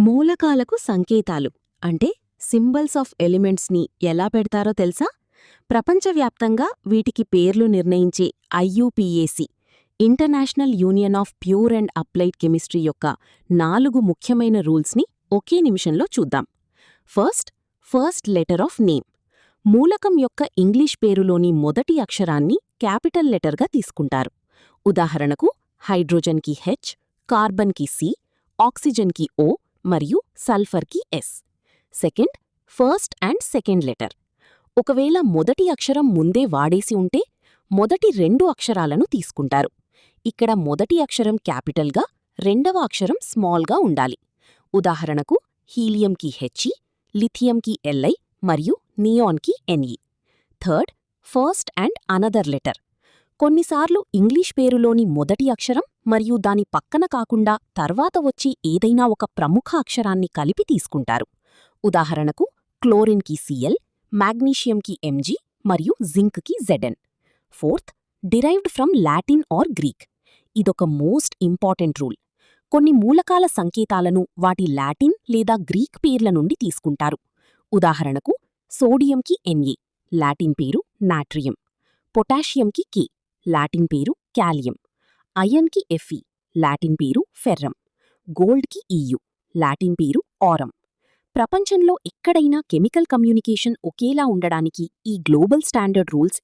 మూలకాలకు సంకేతాలు అంటే symbols of ఎలిమెంట్స్ని ఎలా పెడతారో తెలుసా? ప్రపంచవ్యాప్తంగా వీటికి పేర్లు నిర్ణయించే IUPAC international union of pure and applied chemistry యొక్క 4 ముఖ్యమైన రూల్స్ని ఒకే నిమిషంలో చూద్దాం. First letter of name. మూలకం యొక్క ఇంగ్లీష్ పేరులోని మొదటి అక్షరాన్ని క్యాపిటల్ లెటర్గా తీసుకుంటారు. ఉదాహరణకు హైడ్రోజన్కి హెచ్, కార్బన్కి సి, ఆక్సిజన్కి ఓ మరియు సల్ఫర్కి S. First and second letter. ఒకవేళ మొదటి అక్షరం ముందే వాడేసి ఉంటే మొదటి 2 అక్షరాలను తీసుకుంటారు. ఇక్కడ మొదటి అక్షరం క్యాపిటల్గా, రెండవ అక్షరం స్మాల్గా ఉండాలి. ఉదాహరణకు హీలియంకి హెచ్ఈ, లిథియంకి ఎల్ఐ మరియు నియాన్కి N E. First and another letter. కొన్నిసార్లు ఇంగ్లీష్ పేరులోని మొదటి అక్షరం మరియు దాని పక్కన కాకుండా తర్వాత వచ్చి ఏదైనా ఒక ప్రముఖ అక్షరాన్ని కలిపి తీసుకుంటారు. ఉదాహరణకు క్లోరిన్కి సిఎల్, మాగ్నీషియంకి ఎంజీ మరియు జింక్కి Z N. Derived from Latin or Greek. ఇదొక మోస్ట్ ఇంపార్టెంట్ రూల్. కొన్ని మూలకాల సంకేతాలను వాటి లాటిన్ లేదా గ్రీక్ పేర్ల నుండి తీసుకుంటారు. ఉదాహరణకు సోడియంకి ఎన్ఏ, లాటిన్ పేరు నాట్రియం. పొటాషియంకి కే, లాటిన్ పేరు కాలియం. అయన్కి ఎఫ్ఈ, లాటిన్ పేరు ఫెర్రం. గోల్డ్కి ఈయు, లాటిన్ పేరు ఆరం. ప్రపంచంలో ఎక్కడైనా కెమికల్ కమ్యూనికేషన్ ఒకేలా ఉండడానికి ఈ గ్లోబల్ స్టాండర్డ్ రూల్స్